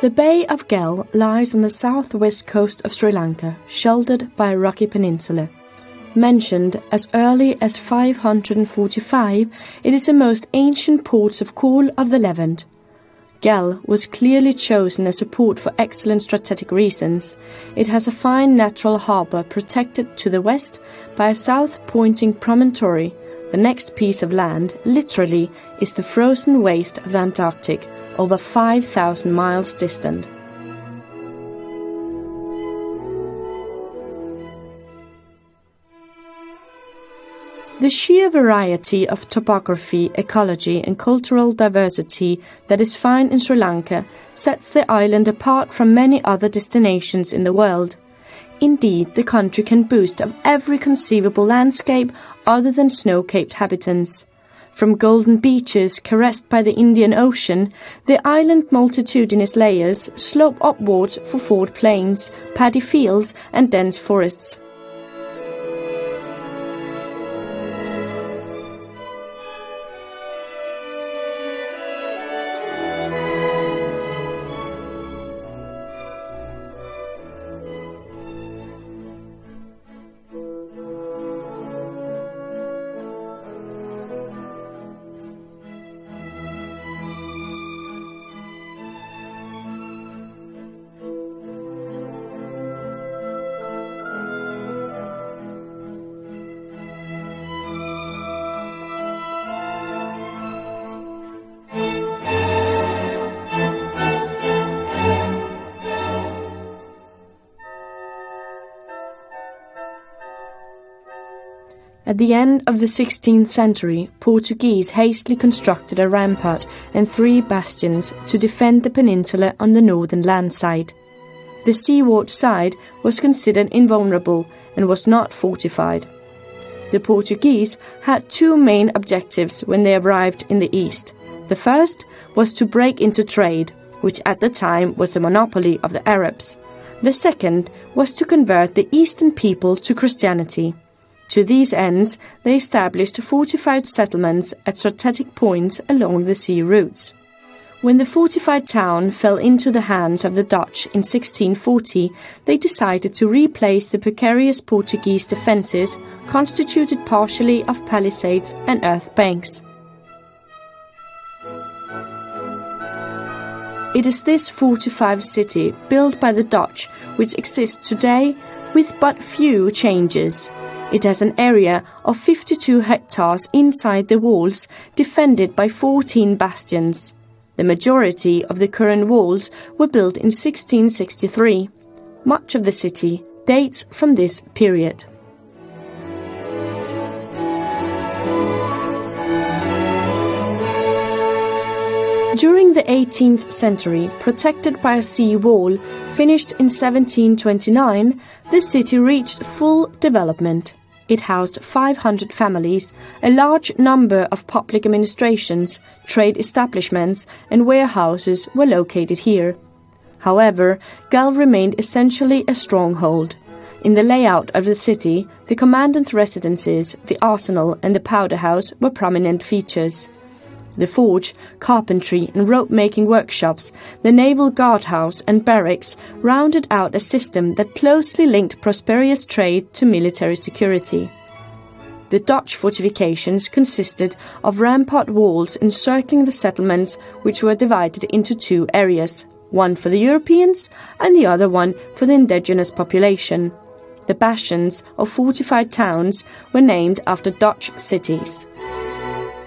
The Bay of Galle lies on the southwest coast of Sri Lanka, sheltered by a rocky peninsula. Mentioned as early as 545, it is the most ancient port of call of the Levant. Galle was clearly chosen as a port for excellent strategic reasons. It has a fine natural harbour protected to the west by a south-pointing promontory. The next piece of land, literally, is the frozen waste of the Antarctic, over 5,000 miles distant. The sheer variety of topography, ecology and cultural diversity that is found in Sri Lanka sets the island apart from many other destinations in the world. Indeed, the country can boast of every conceivable landscape other than snow-capped habitants. From golden beaches caressed by the Indian Ocean, the island's multitudinous layers slope upwards for ford plains, paddy fields and dense forests. At the end of the 16th century, Portuguese hastily constructed a rampart and 3 bastions to defend the peninsula on the northern land side. The seaward side was considered invulnerable and was not fortified. The Portuguese had 2 main objectives when they arrived in the east. The first was to break into trade, which at the time was a monopoly of the Arabs. The second was to convert the eastern people to Christianity. To these ends, they established fortified settlements at strategic points along the sea routes. When the fortified town fell into the hands of the Dutch in 1640, they decided to replace the precarious Portuguese defences, constituted partially of palisades and earth banks. It is this fortified city, built by the Dutch, which exists today with but few changes. It has an area of 52 hectares inside the walls, defended by 14 bastions. The majority of the current walls were built in 1663. Much of the city dates from this period. During the 18th century, protected by a sea wall, finished in 1729, the city reached full development. It housed 500 families, a large number of public administrations, trade establishments and warehouses were located here. However, Galle remained essentially a stronghold. In the layout of the city, the commandant's residences, the arsenal and the powder house were prominent features. The forge, carpentry and rope-making workshops, the naval guardhouse and barracks rounded out a system that closely linked prosperous trade to military security. The Dutch fortifications consisted of rampart walls encircling the settlements, which were divided into 2 areas, one for the Europeans and the other one for the indigenous population. The bastions of fortified towns were named after Dutch cities.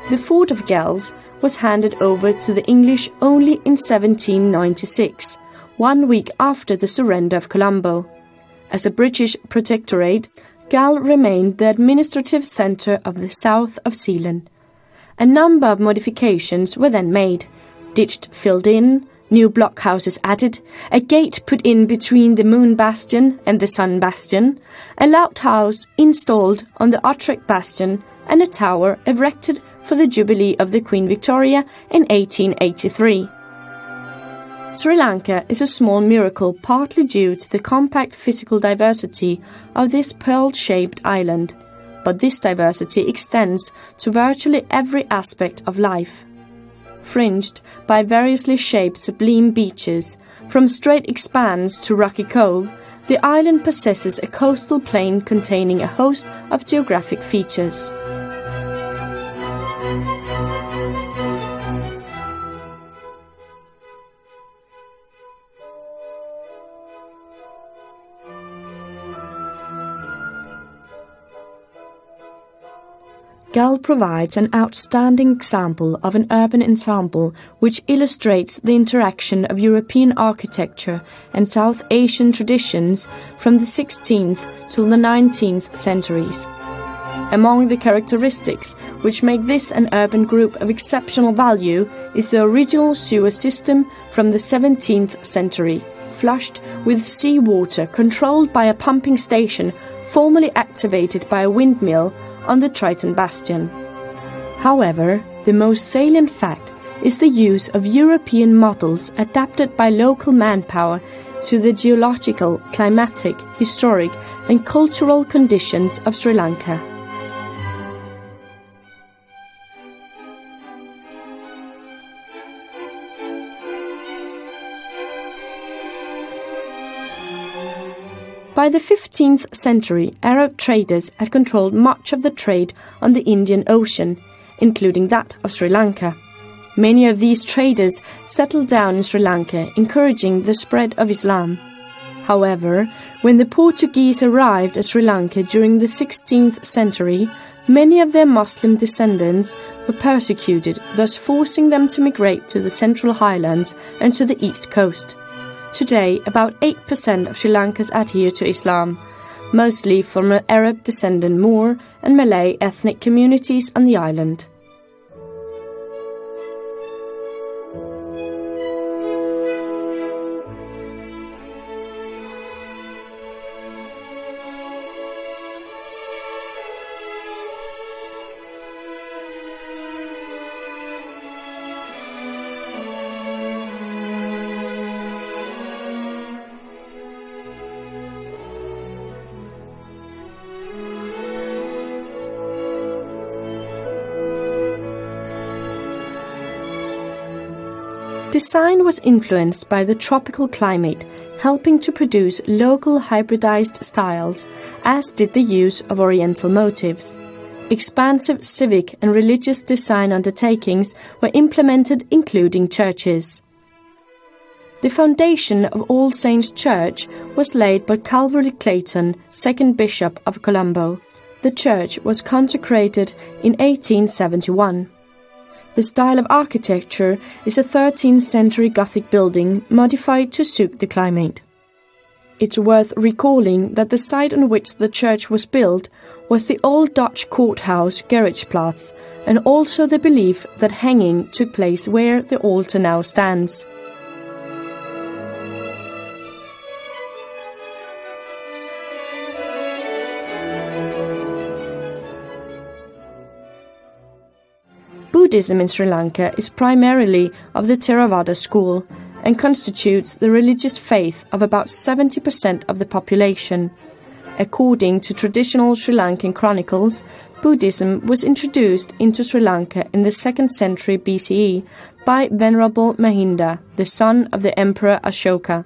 The fort of Galle was handed over to the English only in 1796, 1 week after the surrender of Colombo. As a British protectorate, Galle remained the administrative centre of the south of Zealand. A number of modifications were then made: ditch filled in, new blockhouses added, a gate put in between the Moon Bastion and the Sun Bastion, a lighthouse installed on the Utrecht Bastion, and a tower erected for the Jubilee of the Queen Victoria in 1883. Sri Lanka is a small miracle partly due to the compact physical diversity of this pearl-shaped island, but this diversity extends to virtually every aspect of life. Fringed by variously shaped sublime beaches, From straight expanse to rocky cove, the island possesses a coastal plain containing a host of geographic features. Galle provides an outstanding example of an urban ensemble which illustrates the interaction of European architecture and South Asian traditions from the 16th till the 19th centuries. Among the characteristics which make this an urban group of exceptional value is the original sewer system from the 17th century, flushed with seawater controlled by a pumping station formerly activated by a windmill on the Triton Bastion. However, the most salient fact is the use of European models adapted by local manpower to the geological, climatic, historic and cultural conditions of Sri Lanka. By the 15th century, Arab traders had controlled much of the trade on the Indian Ocean, including that of Sri Lanka. Many of these traders settled down in Sri Lanka, encouraging the spread of Islam. However, when the Portuguese arrived at Sri Lanka during the 16th century, many of their Muslim descendants were persecuted, thus forcing them to migrate to the Central Highlands and to the East Coast. Today, about 8% of Sri Lankans adhere to Islam, mostly from Arab descendant Moor and Malay ethnic communities on the island. Design was influenced by the tropical climate, helping to produce local hybridized styles, as did the use of Oriental motifs. Expansive civic and religious design undertakings were implemented, including churches. The foundation of All Saints' Church was laid by Calvary Clayton, 2nd Bishop of Colombo. The church was consecrated in 1871. The style of architecture is a 13th century Gothic building modified to suit the climate. It's worth recalling that the site on which the church was built was the old Dutch courthouse Gerritsplatz, and also the belief that hanging took place where the altar now stands. Buddhism in Sri Lanka is primarily of the Theravada school and constitutes the religious faith of about 70% of the population. According to traditional Sri Lankan chronicles, Buddhism was introduced into Sri Lanka in the 2nd century BCE by Venerable Mahinda, the son of the Emperor Ashoka.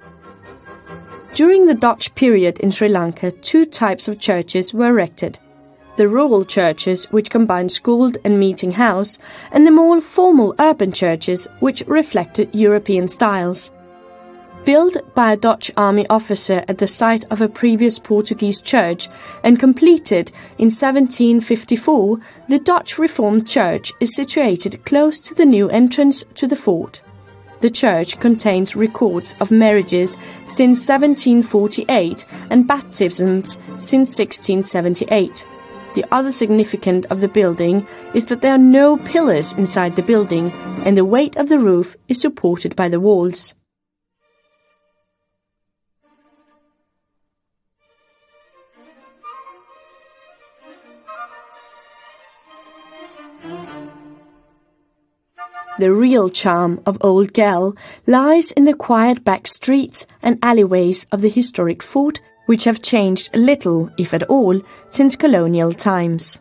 During the Dutch period in Sri Lanka, two types of churches were erected: the rural churches, which combined school and meeting house, and the more formal urban churches, which reflected European styles. Built by a Dutch army officer at the site of a previous Portuguese church and completed in 1754, the Dutch Reformed Church is situated close to the new entrance to the fort. The church contains records of marriages since 1748 and baptisms since 1678. The other significance of the building is that there are no pillars inside the building, and the weight of the roof is supported by the walls. The real charm of Old Galle lies in the quiet back streets and alleyways of the historic fort, which have changed little, if at all, since colonial times.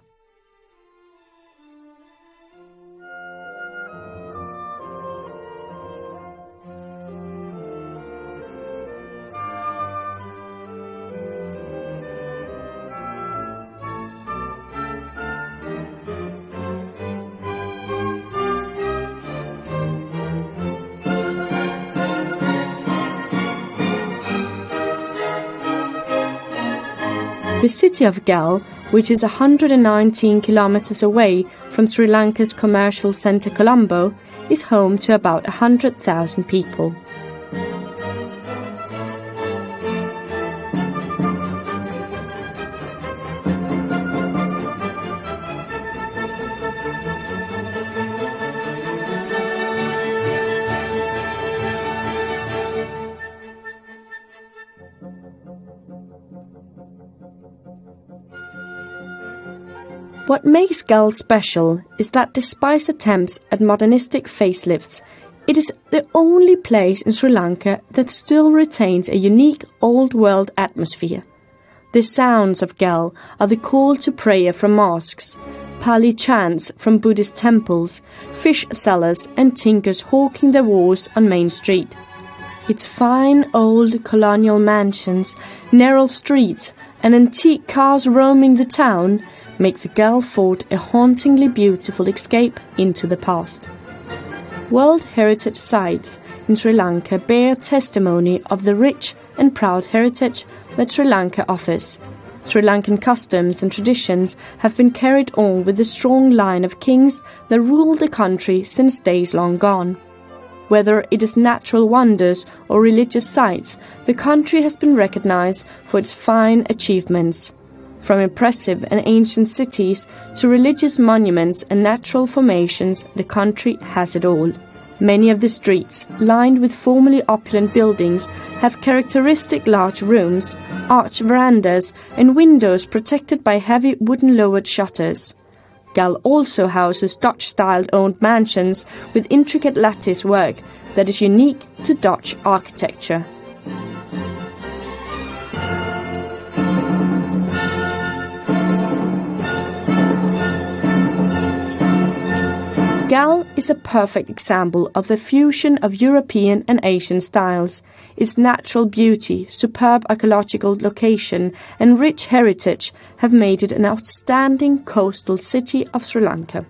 The city of Galle, which is 119 kilometers away from Sri Lanka's commercial centre Colombo, is home to about 100,000 people. What makes Galle special is that despite attempts at modernistic facelifts, it is the only place in Sri Lanka that still retains a unique old-world atmosphere. The sounds of Galle are the call to prayer from mosques, Pali chants from Buddhist temples, fish sellers and tinkers hawking their wares on Main Street. Its fine old colonial mansions, narrow streets and antique cars roaming the town make the Galle Fort a hauntingly beautiful escape into the past. World Heritage Sites in Sri Lanka bear testimony of the rich and proud heritage that Sri Lanka offers. Sri Lankan customs and traditions have been carried on with the strong line of kings that ruled the country since days long gone. Whether it is natural wonders or religious sites, the country has been recognized for its fine achievements. From impressive and ancient cities to religious monuments and natural formations, the country has it all. Many of the streets, lined with formerly opulent buildings, have characteristic large rooms, arched verandas and windows protected by heavy wooden lowered shutters. Galle also houses Dutch-styled owned mansions with intricate lattice work that is unique to Dutch architecture. Galle is a perfect example of the fusion of European and Asian styles. Its natural beauty, superb ecological location and rich heritage have made it an outstanding coastal city of Sri Lanka.